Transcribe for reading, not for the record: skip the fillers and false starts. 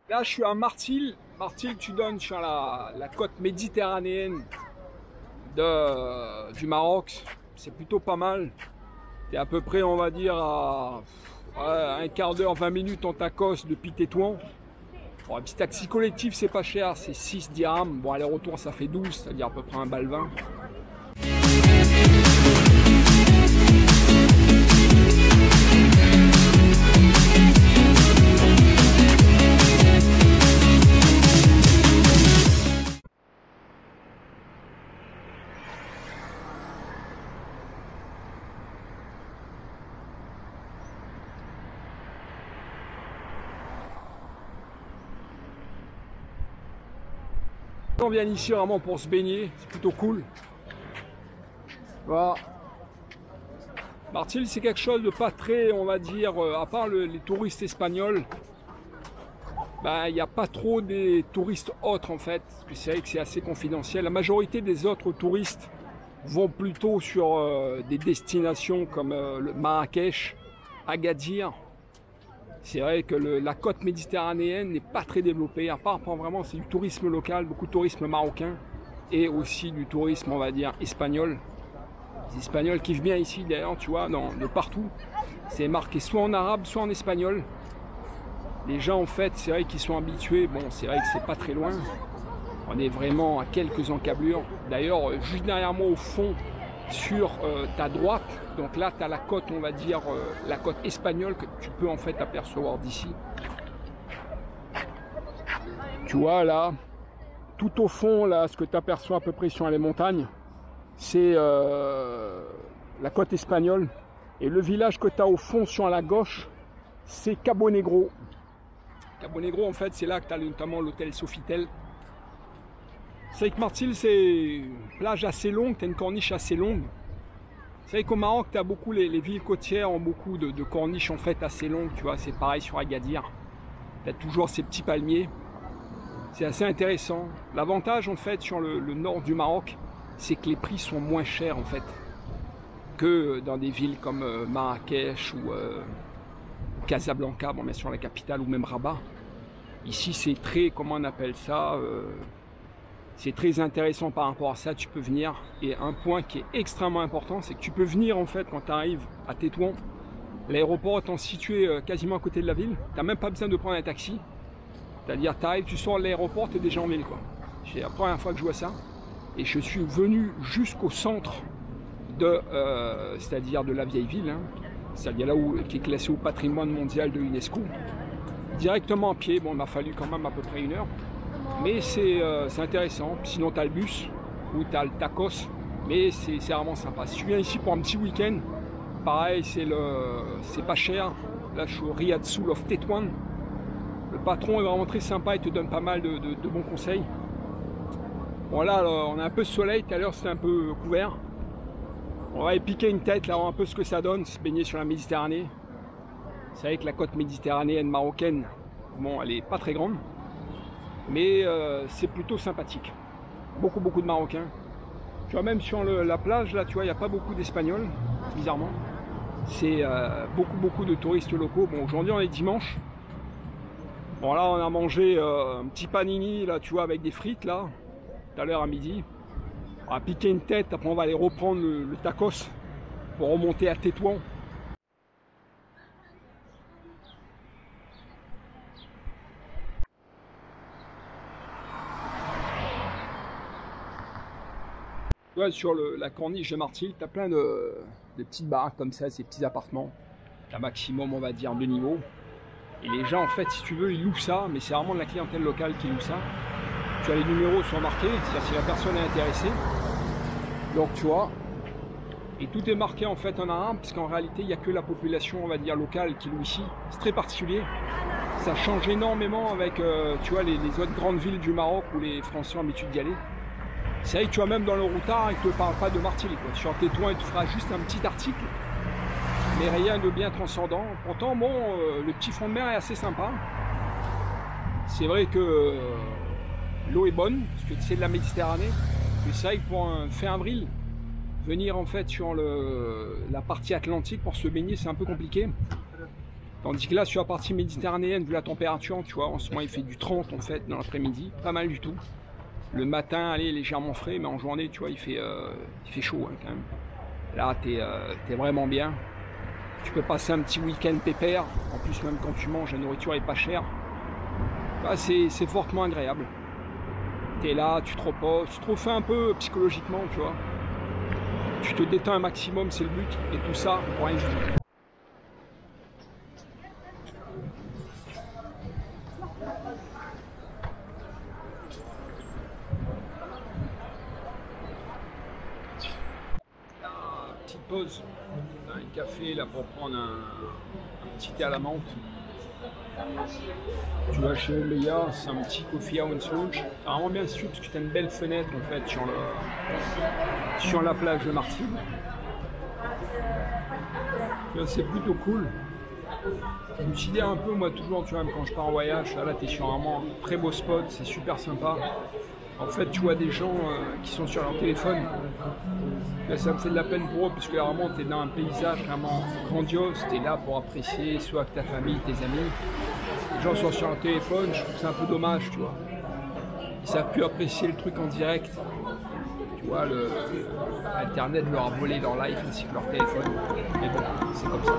Là, je suis à Martil. Martil, tu donnes sur la côte méditerranéenne du Maroc. C'est plutôt pas mal. Tu es à peu près, on va dire, à un quart d'heure, 20 minutes en tacos depuis Tétouan. Bon, un petit taxi collectif, c'est pas cher, c'est 6 dirhams. Bon, aller-retour, ça fait 12, c'est-à-dire à peu près 1,20 $. On vient ici vraiment pour se baigner, c'est plutôt cool. Voilà. Martil, c'est quelque chose de pas très, on va dire, à part les touristes espagnols, ben, il n'y a pas trop des touristes autres en fait, parce que c'est vrai que c'est assez confidentiel. La majorité des autres touristes vont plutôt sur des destinations comme le Marrakech, Agadir. C'est vrai que la côte méditerranéenne n'est pas très développée, à part vraiment c'est du tourisme local, beaucoup de tourisme marocain et aussi du tourisme, on va dire, espagnol. Les Espagnols kiffent bien ici d'ailleurs, tu vois, de partout. C'est marqué soit en arabe, soit en espagnol. Les gens en fait, c'est vrai qu'ils sont habitués, bon c'est vrai que c'est pas très loin. On est vraiment à quelques encablures. D'ailleurs, juste derrière moi au fond, sur ta droite, donc là tu as la côte, on va dire, la côte espagnole que tu peux en fait apercevoir d'ici. Tu vois là, tout au fond, là, ce que tu aperçois à peu près sur les montagnes, c'est la côte espagnole. Et le village que tu as au fond sur la gauche, c'est Cabo Negro. Cabo Negro, en fait, c'est là que tu as notamment l'hôtel Sofitel. C'est que Martil, c'est une plage assez longue, tu as une corniche assez longue. C'est vrai qu'au Maroc, tu as beaucoup, les villes côtières ont beaucoup de corniches en fait assez longues, tu vois, c'est pareil sur Agadir. Tu as toujours ces petits palmiers. C'est assez intéressant. L'avantage en fait sur le nord du Maroc, c'est que les prix sont moins chers en fait que dans des villes comme Marrakech ou Casablanca, bon bien sûr la capitale, ou même Rabat. Ici c'est très, comment on appelle ça, c'est très intéressant par rapport à ça, tu peux venir. Et un point qui est extrêmement important, c'est que tu peux venir en fait quand tu arrives à Tétouan. L'aéroport étant situé quasiment à côté de la ville, tu n'as même pas besoin de prendre un taxi. C'est-à-dire tu arrives, tu sors de l'aéroport, tu es déjà en ville quoi. C'est la première fois que je vois ça. Et je suis venu jusqu'au centre c'est-à-dire de la vieille ville, hein. C'est-à-dire là qui est classé au patrimoine mondial de l'UNESCO. Directement à pied, bon il m'a fallu quand même à peu près 1 heure. Mais c'est intéressant. Sinon tu as le bus ou tu as le tacos. Mais c'est vraiment sympa. Si tu viens ici pour un petit week-end, pareil, c'est pas cher. Là je suis au Riyad Soul of Tétouan. Le patron est vraiment très sympa, il te donne pas mal de bons conseils. Bon là on a un peu de soleil, tout à l'heure c'était un peu couvert. On va y piquer une tête, là, voir un peu ce que ça donne, se baigner sur la Méditerranée. C'est vrai que la côte méditerranéenne marocaine, bon, elle est pas très grande, mais c'est plutôt sympathique. Beaucoup de Marocains. Tu vois, même sur la plage, là, tu vois, il n'y a pas beaucoup d'Espagnols, bizarrement. C'est beaucoup de touristes locaux. Bon, aujourd'hui, on est dimanche. Bon, là, on a mangé un petit panini, là, tu vois, avec des frites, là, tout à l'heure à midi. On va piquer une tête, après on va aller reprendre le tacos pour remonter à Tétouan. Ouais, sur la corniche de Martil, tu as plein de petites baraques comme ça, ces petits appartements. Un maximum, on va dire, 2 niveaux. Et les gens, en fait, si tu veux, ils louent ça, mais c'est vraiment de la clientèle locale qui loue ça. Tu as les numéros sont marqués, c'est-à-dire si la personne est intéressée. Donc tu vois, et tout est marqué en fait en arabe, parce qu'en réalité il n'y a que la population, on va dire, locale qui loue ici. C'est très particulier. Ça change énormément avec, tu vois, les autres grandes villes du Maroc où les Français ont l'habitude d'y aller. C'est vrai que tu vois, même dans le routard, ils ne te parlent pas de Martil, quoi. Sur Tétouan, il te fera juste un petit article, mais rien de bien transcendant. Pourtant, bon, le petit fond de mer est assez sympa. C'est vrai que l'eau est bonne, parce que c'est de la Méditerranée. Mais c'est vrai que pour un fin avril, venir en fait sur la partie atlantique pour se baigner, c'est un peu compliqué. Tandis que là, sur la partie méditerranéenne, vu la température, tu vois, en ce moment il fait du 30 en fait dans l'après-midi, pas mal du tout. Le matin, allez, légèrement frais, mais en journée, tu vois, il fait chaud hein, quand même. Là, t'es vraiment bien. Tu peux passer un petit week-end pépère. En plus, même quand tu manges, la nourriture est pas chère. Bah, c'est fortement agréable. T'es là, tu te reposes, tu te refais un peu psychologiquement, tu vois. Tu te détends un maximum, c'est le but. Et tout ça pour rien du tout. Petite pause, un café là pour prendre un petit thé à la menthe. Tu vas chez Omeya, c'est un petit coffee house lounge. C'est vraiment bien sûr parce que tu as une belle fenêtre en fait sur la plage de Martigues. C'est plutôt cool. Je me considère un peu, moi toujours, tu vois, quand je pars en voyage, là tu es sur vraiment un très beau spot, c'est super sympa. En fait, tu vois des gens qui sont sur leur téléphone. Là, ça me fait de la peine pour eux, parce que vraiment, tu es dans un paysage vraiment grandiose. Tu es là pour apprécier, soit avec ta famille, tes amis. Les gens sont sur leur téléphone, je trouve que c'est un peu dommage, tu vois. Ils savent plus apprécier le truc en direct. Tu vois, Internet leur a volé leur life ainsi que leur téléphone. Mais bon, c'est comme ça.